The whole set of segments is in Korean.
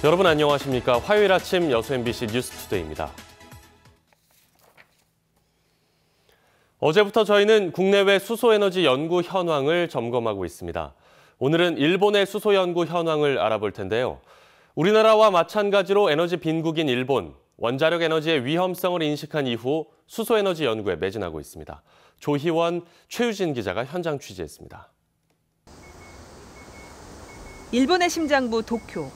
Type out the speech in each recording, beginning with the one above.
여러분 안녕하십니까? 화요일 아침 여수 MBC 뉴스투데이입니다. 어제부터 저희는 국내외 수소에너지 연구 현황을 점검하고 있습니다. 오늘은 일본의 수소 연구 현황을 알아볼 텐데요. 우리나라와 마찬가지로 에너지 빈국인 일본, 원자력 에너지의 위험성을 인식한 이후 수소에너지 연구에 매진하고 있습니다. 조희원, 최유진 기자가 현장 취재했습니다. 일본의 심장부 도쿄.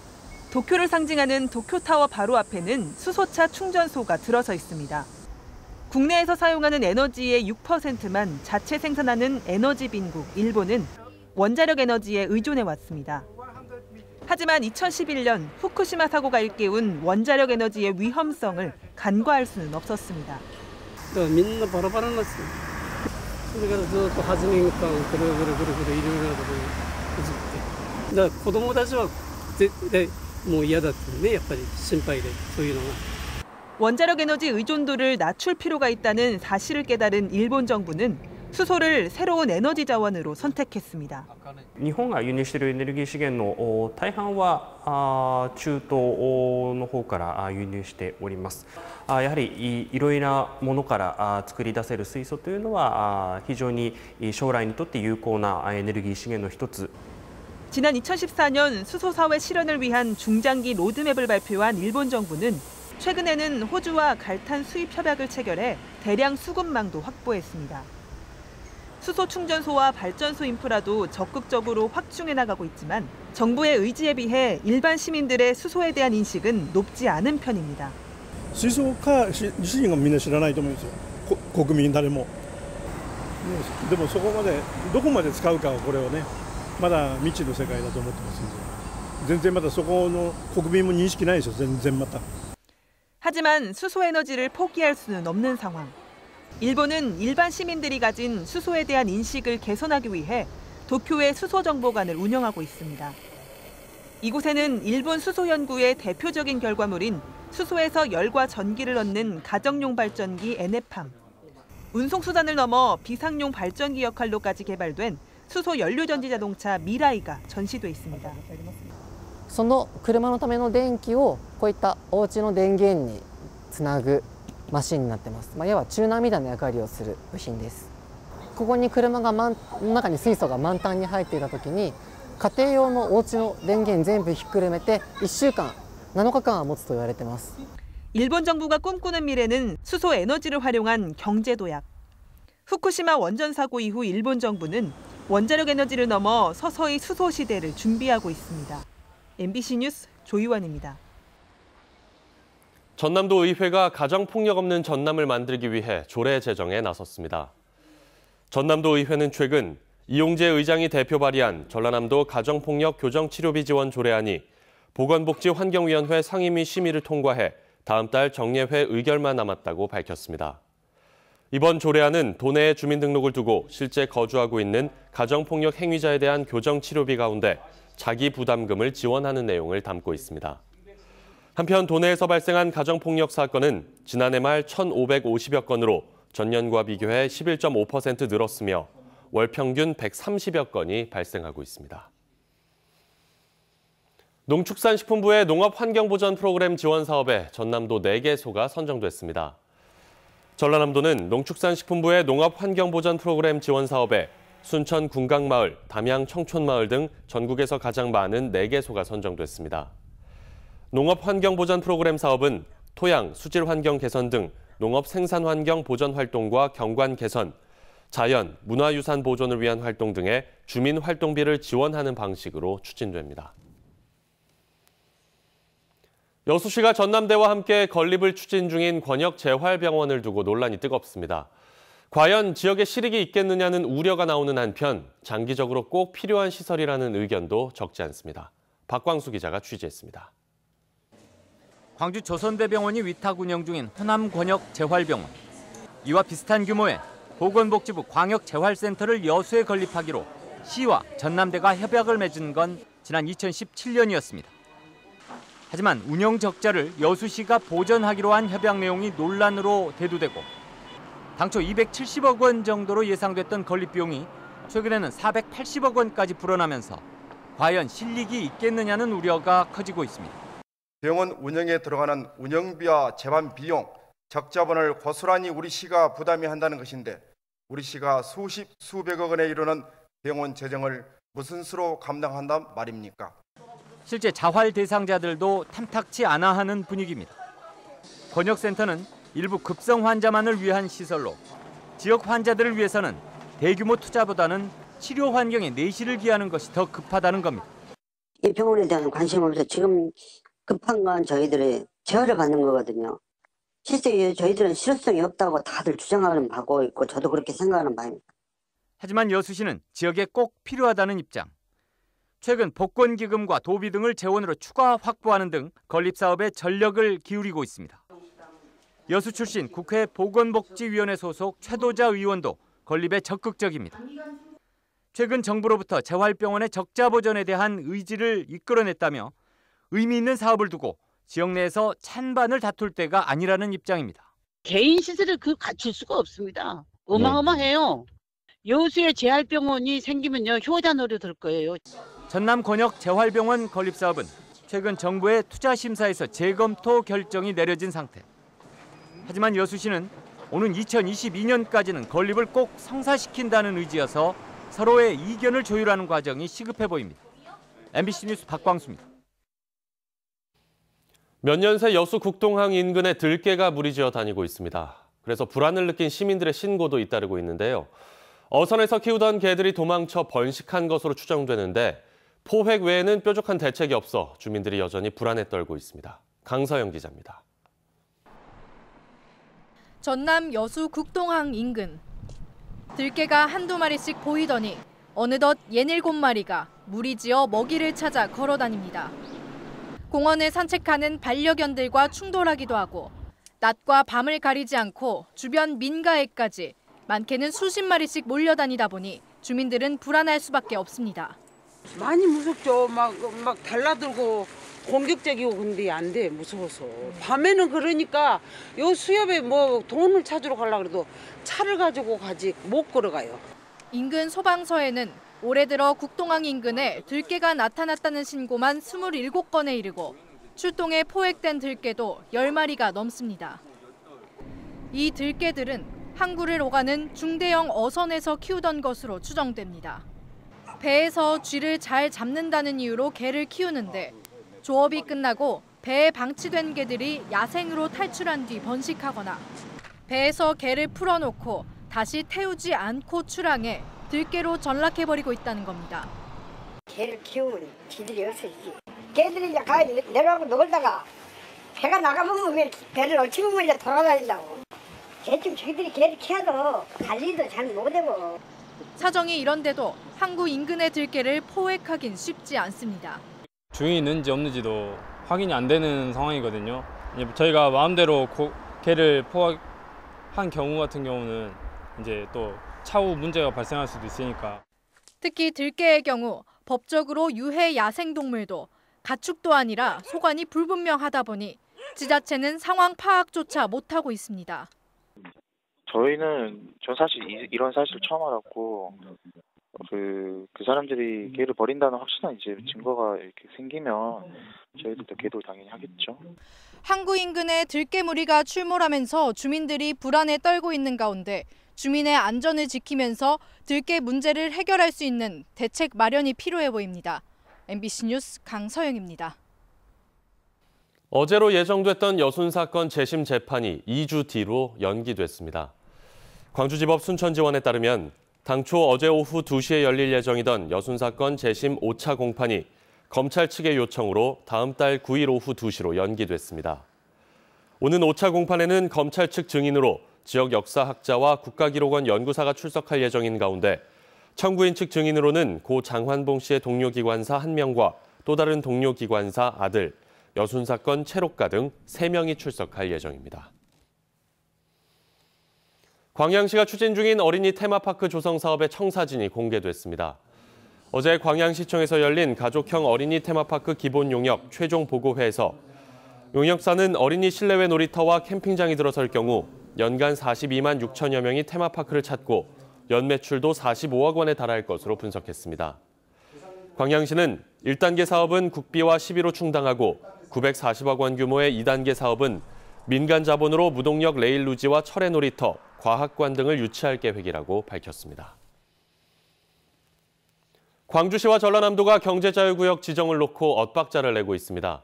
도쿄를 상징하는 도쿄타워 바로 앞에는 수소차 충전소가 들어서 있습니다. 국내에서 사용하는 에너지의 6%만 자체 생산하는 에너지 빈국 일본은 원자력 에너지에 의존해 왔습니다. 하지만 2011년 후쿠시마 사고가 일깨운 원자력 에너지의 위험성을 간과할 수는 없었습니다. みんなバラバラになってた。それからずっと8年間ぐるぐるぐるぐるいろいろなことを移って。だから子供たちは絶対もう嫌だってね、やっぱり心配でそういうのが。 원자력 에너지 의존도를 낮출 필요가 있다는 사실을 깨달은 일본 정부는 수소를 새로운 에너지 자원으로 선택했습니다. 日本が輸入しているエネルギー資源の大半は中東の方から輸入しております。やはりいろいろなものから作り出せる水素というのは非常に将来にとって有効なエネルギー資源の一つ。 지난 2014년 수소 사회 실현을 위한 중장기 로드맵을 발표한 일본 정부는 최근에는 호주와 갈탄 수입 협약을 체결해 대량 수급망도 확보했습니다. 수소 충전소와 발전소 인프라도 적극적으로 확충해 나가고 있지만 정부의 의지에 비해 일반 시민들의 수소에 대한 인식은 높지 않은 편입니다. 水素化自身がみんな知らないと思うんですよ。国民誰も。でもそこまでどこまで使うかはこれはね、まだ未知の世界だと思ってますんで。全然まだそこの国民も認識ないですよ。全然また。 하지만 수소 에너지를 포기할 수는 없는 상황. 일본은 일반 시민들이 가진 수소에 대한 인식을 개선하기 위해 도쿄의 수소정보관을 운영하고 있습니다. 이곳에는 일본 수소 연구의 대표적인 결과물인 수소에서 열과 전기를 얻는 가정용 발전기 에네팜, 운송수단을 넘어 비상용 발전기 역할로까지 개발된 수소 연료전지 자동차 미라이가 전시돼 있습니다. その車のための電気をこういったお家の電源につなぐマシンになってます。要はチューナーみたいな役割をする部品です。ここに車がの中に水素が満タンに入っていた時に家庭用のお家の電源全部ひっくるめて1週間、7日間は持つと言われてます。 일본 정부가 꿈꾸는 미래는 수소 에너지를 활용한 경제 도약. 후쿠시마 원전 사고 이후 일본 정부는 원자력 에너지를 넘어 서서히 수소 시대를 준비하고 있습니다. MBC 뉴스 조희원입니다. 전남도 의회가 가정폭력 없는 전남을 만들기 위해 조례 제정에 나섰습니다. 전남도 의회는 최근 이용재 의장이 대표 발의한 전라남도 가정폭력 교정치료비 지원 조례안이 보건복지환경위원회 상임위 심의를 통과해 다음 달 정례회 의결만 남았다고 밝혔습니다. 이번 조례안은 도내에 주민등록을 두고 실제 거주하고 있는 가정폭력 행위자에 대한 교정치료비 가운데 자기 부담금을 지원하는 내용을 담고 있습니다. 한편 도내에서 발생한 가정폭력 사건은 지난해 말 1,550여 건으로 전년과 비교해 11.5% 늘었으며 월 평균 130여 건이 발생하고 있습니다. 농축산식품부의 농업환경보전 프로그램 지원 사업에 전남도 4개소가 선정됐습니다. 전라남도는 농축산식품부의 농업환경보전 프로그램 지원 사업에 순천 군강마을, 담양 청촌마을 등 전국에서 가장 많은 4개소가 선정됐습니다. 농업환경보전 프로그램 사업은 토양, 수질환경 개선 등 농업 생산환경 보전 활동과 경관 개선, 자연, 문화유산 보존을 위한 활동 등의 주민 활동비를 지원하는 방식으로 추진됩니다. 여수시가 전남대와 함께 건립을 추진 중인 권역재활병원을 두고 논란이 뜨겁습니다. 과연 지역에 실익이 있겠느냐는 우려가 나오는 한편 장기적으로 꼭 필요한 시설이라는 의견도 적지 않습니다. 박광수 기자가 취재했습니다. 광주 조선대병원이 위탁 운영 중인 호남권역재활병원. 이와 비슷한 규모의 보건복지부 광역재활센터를 여수에 건립하기로 시와 전남대가 협약을 맺은 건 지난 2017년이었습니다. 하지만 운영 적자를 여수시가 보전하기로 한 협약 내용이 논란으로 대두되고 당초 270억 원 정도로 예상됐던 건립 비용이 최근에는 480억 원까지 불어나면서 과연 실익이 있겠느냐는 우려가 커지고 있습니다. 병원 운영에 들어가는 운영비와 재반 비용, 적자분을 고스란히 우리 시가 부담해야 한다는 것인데 우리 시가 수십, 수백억 원에 이르는 병원 재정을 무슨 수로 감당한단 말입니까? 실제 자활 대상자들도 탐탁치 않아 하는 분위기입니다. 권역센터는 일부 급성 환자만을 위한 시설로 지역 환자들을 위해서는 대규모 투자보다는 치료 환경에 내실을 기하는 것이 더 급하다는 겁니다. 이 병원에 대한 관심이 없어서 지금 급한 건 저희들의 제어를 받는 거거든요. 실제 저희들은 실효성이 없다고 다들 주장하는 바고 있고 저도 그렇게 생각하는 바입니다. 하지만 여수시는 지역에 꼭 필요하다는 입장. 최근 복권기금과 도비 등을 재원으로 추가 확보하는 등 건립사업에 전력을 기울이고 있습니다. 여수 출신 국회 보건복지위원회 소속 최도자 의원도 건립에 적극적입니다. 최근 정부로부터 재활병원의 적자 보전에 대한 의지를 이끌어냈다며 의미 있는 사업을 두고 지역 내에서 찬반을 다툴 때가 아니라는 입장입니다. 개인 시설을 갖출 수가 없습니다. 어마어마해요. 여수에 재활병원이 생기면요 효자노래 될 거예요. 전남 권역 재활병원 건립 사업은 최근 정부의 투자 심사에서 재검토 결정이 내려진 상태. 하지만 여수시는 오는 2022년까지는 건립을 꼭 성사시킨다는 의지여서 서로의 이견을 조율하는 과정이 시급해 보입니다. MBC 뉴스 박광수입니다. 몇 년 새 여수 국동항 인근에 들개가 무리지어 다니고 있습니다. 그래서 불안을 느낀 시민들의 신고도 잇따르고 있는데요. 어선에서 키우던 개들이 도망쳐 번식한 것으로 추정되는데 포획 외에는 뾰족한 대책이 없어 주민들이 여전히 불안에 떨고 있습니다. 강서영 기자입니다. 전남 여수 국동항 인근. 들개가 한두 마리씩 보이더니 어느덧 67마리가 무리지어 먹이를 찾아 걸어다닙니다. 공원을 산책하는 반려견들과 충돌하기도 하고 낮과 밤을 가리지 않고 주변 민가에까지 많게는 수십 마리씩 몰려다니다 보니 주민들은 불안할 수밖에 없습니다. 많이 무섭죠. 막 달라들고 공격적이고 근데 안 돼. 무서워서. 밤에는 그러니까 요 수협에 뭐 돈을 찾으러 가려고 해도 차를 가지고 가지 못 걸어가요. 인근 소방서에는 올해 들어 국동항 인근에 들개가 나타났다는 신고만 27건에 이르고 출동해 포획된 들개도 10마리가 넘습니다. 이 들개들은 항구를 오가는 중대형 어선에서 키우던 것으로 추정됩니다. 배에서 쥐를 잘 잡는다는 이유로 개를 키우는데 조업이 끝나고 배에 방치된 개들이 야생으로 탈출한 뒤 번식하거나 배에서 개를 풀어놓고 다시 태우지 않고 출항해 들개로 전락해버리고 있다는 겁니다. 개를 키우면 지들이 없어지지. 개들이 이제 가에 내려가고 놀다가 배가 나가면 왜 배를 얼치면 이제 돌아다닌다고. 개좀 저희들이 개를 키워도 관리도 잘 못하고. 사정이 이런데도 항구 인근의 들개를 포획하긴 쉽지 않습니다. 주인이 있는지 없는지도 확인이 안 되는 상황이거든요. 저희가 마음대로 개를 포획한 경우 같은 경우는 이제 또 차후 문제가 발생할 수도 있으니까. 특히 들개의 경우 법적으로 유해 야생동물도 가축도 아니라 소관이 불분명하다 보니 지자체는 상황 파악조차 못하고 있습니다. 전 사실 이런 사실 처음 알았고 그 사람들이 개를 버린다는 확실한 이제 증거가 이렇게 생기면 저희들도 계도를 당연히 하겠죠. 항구 인근에 들개 무리가 출몰하면서 주민들이 불안에 떨고 있는 가운데 주민의 안전을 지키면서 들개 문제를 해결할 수 있는 대책 마련이 필요해 보입니다. MBC 뉴스 강서영입니다. 어제로 예정됐던 여순 사건 재심 재판이 2주 뒤로 연기됐습니다. 광주지법 순천지원에 따르면 당초 어제 오후 2시에 열릴 예정이던 여순 사건 재심 5차 공판이 검찰 측의 요청으로 다음 달 9일 오후 2시로 연기됐습니다. 오는 5차 공판에는 검찰 측 증인으로 지역 역사학자와 국가기록원 연구사가 출석할 예정인 가운데 청구인 측 증인으로는 고 장환봉 씨의 동료 기관사 1명과 또 다른 동료 기관사 아들, 여순 사건 체록가 등 3명이 출석할 예정입니다. 광양시가 추진 중인 어린이 테마파크 조성 사업의 청사진이 공개됐습니다. 어제 광양시청에서 열린 가족형 어린이 테마파크 기본 용역 최종 보고회에서 용역사는 어린이 실내외 놀이터와 캠핑장이 들어설 경우 연간 42만 6천여 명이 테마파크를 찾고 연매출도 45억 원에 달할 것으로 분석했습니다. 광양시는 1단계 사업은 국비와 시비로 충당하고 940억 원 규모의 2단계 사업은 민간 자본으로 무동력 레일 루지와 철의 놀이터, 과학관 등을 유치할 계획이라고 밝혔습니다. 광주시와 전라남도가 경제자유구역 지정을 놓고 엇박자를 내고 있습니다.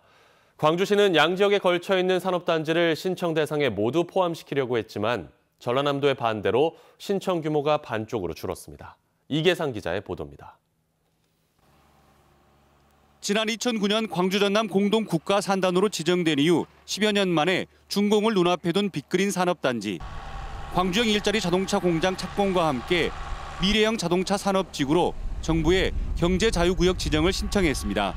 광주시는 양지역에 걸쳐 있는 산업단지를 신청 대상에 모두 포함시키려고 했지만 전라남도의 반대로 신청 규모가 반쪽으로 줄었습니다. 이계상 기자의 보도입니다. 지난 2009년 광주 전남 공동 국가 산단으로 지정된 이후 10여 년 만에 준공을 눈앞에 둔 빅그린 산업단지. 광주형 일자리 자동차 공장 착공과 함께 미래형 자동차 산업지구로 정부에 경제자유구역 지정을 신청했습니다.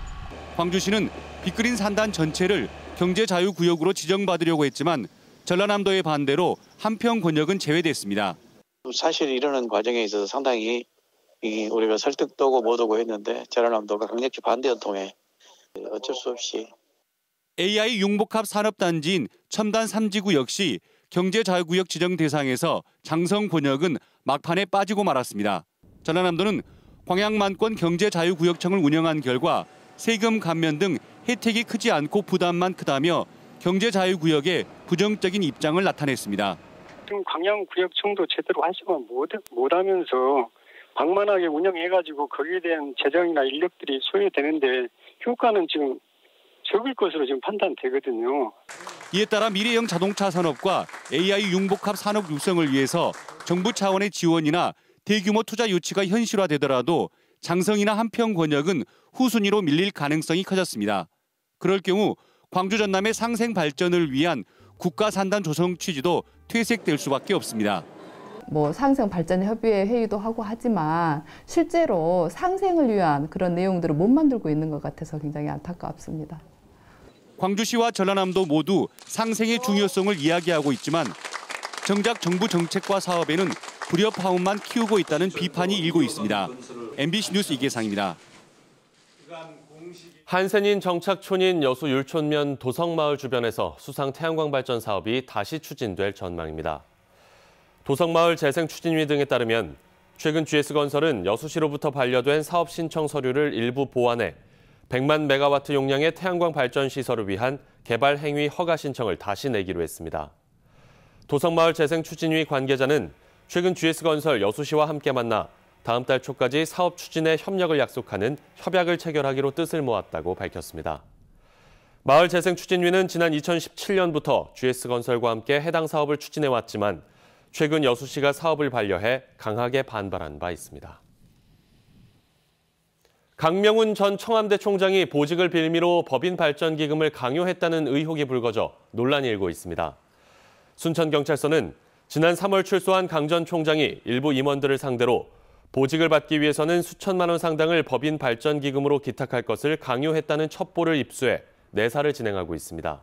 광주시는 빅그린 산단 전체를 경제자유구역으로 지정받으려고 했지만 전라남도의 반대로 한평 권역은 제외됐습니다. 사실 이러는 과정에 있어서 상당히 우리가 설득도 오고 못 오고 했는데 전라남도가 강력히 반대한 통에 어쩔 수 없이 AI 융복합 산업단지인 첨단 3지구 역시 경제자유구역 지정 대상에서 장성 권역은 막판에 빠지고 말았습니다. 전라남도는 광양만권 경제자유구역청을 운영한 결과 세금 감면 등 혜택이 크지 않고 부담만 크다며 경제자유구역에 부정적인 입장을 나타냈습니다. 지금 광양구역청도 제대로 활성화 못하면서 방만하게 운영해가지고 거기에 대한 재정이나 인력들이 소요되는데 효과는 지금 적을 것으로 지금 판단되거든요. 이에 따라 미래형 자동차 산업과 AI 융복합 산업 육성을 위해서 정부 차원의 지원이나 대규모 투자 유치가 현실화되더라도 장성이나 한평 권역은 후순위로 밀릴 가능성이 커졌습니다. 그럴 경우 광주 전남의 상생 발전을 위한 국가 산단 조성 취지도 퇴색될 수밖에 없습니다. 상생 발전 협의회 회의도 하고 하지만 실제로 상생을 위한 그런 내용들을 못 만들고 있는 것 같아서 굉장히 안타깝습니다. 광주시와 전라남도 모두 상생의 중요성을 이야기하고 있지만 정작 정부 정책과 사업에는 불협화음만 키우고 있다는 비판이 일고 있습니다. MBC 뉴스 이계상입니다. 한센인 정착촌인 여수 율촌면 도성마을 주변에서 수상 태양광 발전 사업이 다시 추진될 전망입니다. 도성마을 재생추진위 등에 따르면 최근 GS건설은 여수시로부터 반려된 사업 신청 서류를 일부 보완해 100만 메가와트 용량의 태양광 발전 시설을 위한 개발 행위 허가 신청을 다시 내기로 했습니다. 도성마을 재생추진위 관계자는 최근 GS건설 여수시와 함께 만나 다음 달 초까지 사업 추진에 협력을 약속하는 협약을 체결하기로 뜻을 모았다고 밝혔습니다. 마을 재생추진위는 지난 2017년부터 GS건설과 함께 해당 사업을 추진해왔지만 최근 여수시가 사업을 반려해 강하게 반발한 바 있습니다. 강명훈 전 청와대 총장이 보직을 빌미로 법인 발전 기금을 강요했다는 의혹이 불거져 논란이 일고 있습니다. 순천경찰서는 지난 3월 출소한 강 전 총장이 일부 임원들을 상대로 보직을 받기 위해서는 수천만 원 상당을 법인 발전 기금으로 기탁할 것을 강요했다는 첩보를 입수해 내사를 진행하고 있습니다.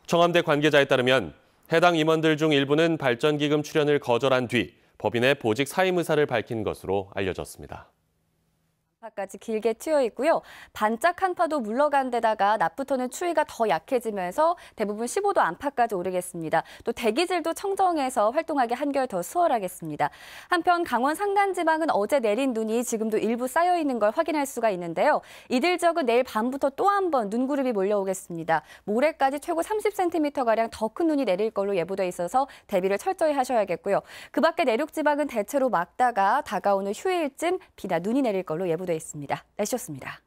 청와대 관계자에 따르면 해당 임원들 중 일부는 발전 기금 출연을 거절한 뒤 법인의 보직 사임 의사를 밝힌 것으로 알려졌습니다. 까지 길게 튀어 있고요. 반짝 한파도 물러간 데다가 낮부터는 추위가 더 약해지면서 대부분 15도 안팎까지 오르겠습니다. 또 대기질도 청정해서 활동하기 한결 더 수월하겠습니다. 한편 강원 산간지방은 어제 내린 눈이 지금도 일부 쌓여 있는 걸 확인할 수가 있는데요. 이들 지역은 내일 밤부터 또 한 번 눈구름이 몰려오겠습니다. 모레까지 최고 30cm가량 더 큰 눈이 내릴 걸로 예보돼 있어서 대비를 철저히 하셔야겠고요. 그 밖에 내륙 지방은 대체로 맑다가 다가오는 휴일쯤 비나 눈이 내릴 걸로 예보돼 있습니다. 날씨였습니다.